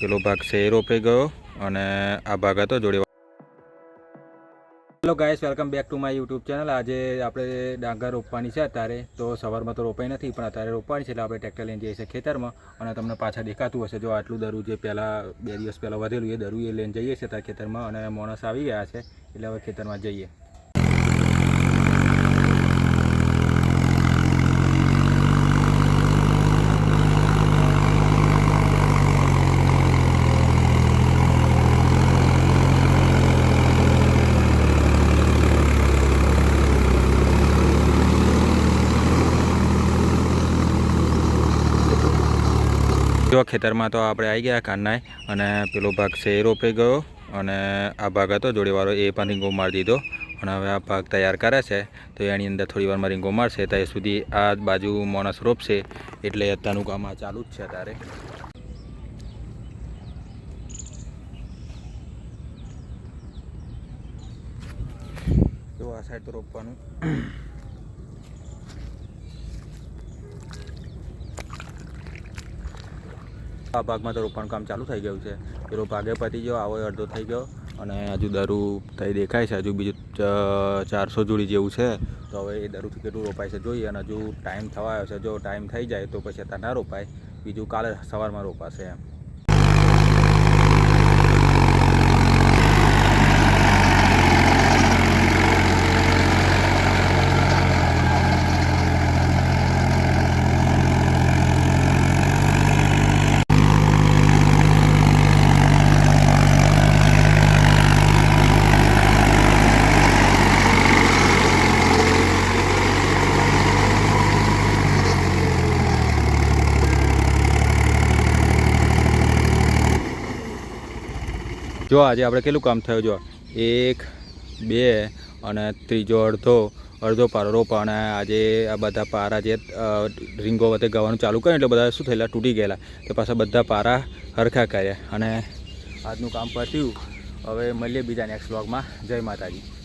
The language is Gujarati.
પેલો ભાગ છે એ રોપાઈ ગયો અને આ ભાગ હતો જોડે. Hello guys, welcome back to my YouTube channel. આજે આપણે ડાંગર રોપવાની છે અત્યારે. તો સવારમાં તો રોપાઈ નથી, પણ અત્યારે રોપવાની છે એટલે આપણે ટ્રેક્ટર લઈને જઈએ છીએ ખેતરમાં. અને તમને પાછા દેખાતું હશે, જો આટલું દરું જે પહેલાં 2 દિવસ પહેલાં વધેલું એ દરું એ લઈને જઈએ છીએ ત્યાં ખેતરમાં. અને માણસ આવી ગયા છે એટલે હવે ખેતરમાં જઈએ. જો ખેતરમાં તો આપણે આવી ગયા કાનનાય, અને પેલો ભાગ છે એ રોપાઈ ગયો અને આ ભાગ હતો જોડેવાળો એ પણ રીંગો મારી દીધો. અને હવે આ ભાગ તૈયાર કરે છે, તો એની અંદર થોડી વારમાં રીંગો મારશે. ત્યાં સુધી આ બાજુ માણસ રોપશે, એટલે અત્યારનું કામ આ ચાલુ જ છે અત્યારે. તો આ સાઈડ તો રોપવાનું. આ ભાગમાં તો રોપવાનું કામ ચાલુ થઈ ગયું છે. પેલો ભાગે પતી ગયો, આવો અડધો થઈ ગયો અને હજુ દરું થઈ દેખાય છે. હજુ બીજું 400 જોડી જેવું છે. તો હવે એ દરુંથી કેટલું રોપાય છે જોઈએ. અને હજુ ટાઈમ થવા આવ્યો છે. જો ટાઈમ થઈ જાય તો પછી અત્યારે ના રોપાય, બીજું કાલે સવારમાં રોપાશે એમ. જો આજે આપણે કેટલું કામ થયું, જો 1 2 અને ત્રીજો અડધો પારો રોપા. અને આજે આ બધા પારા જે રીંગો વચ્ચે ગાવાનું ચાલુ કર્યું એટલે બધા શું થયેલા, તૂટી ગયેલા. તો પાછા બધા પારા હરખા કર્યા અને આજનું કામ પત્યું. હવે મળીએ બીજા નેક્સ્ટ વ્લોગમાં. જય માતાજી.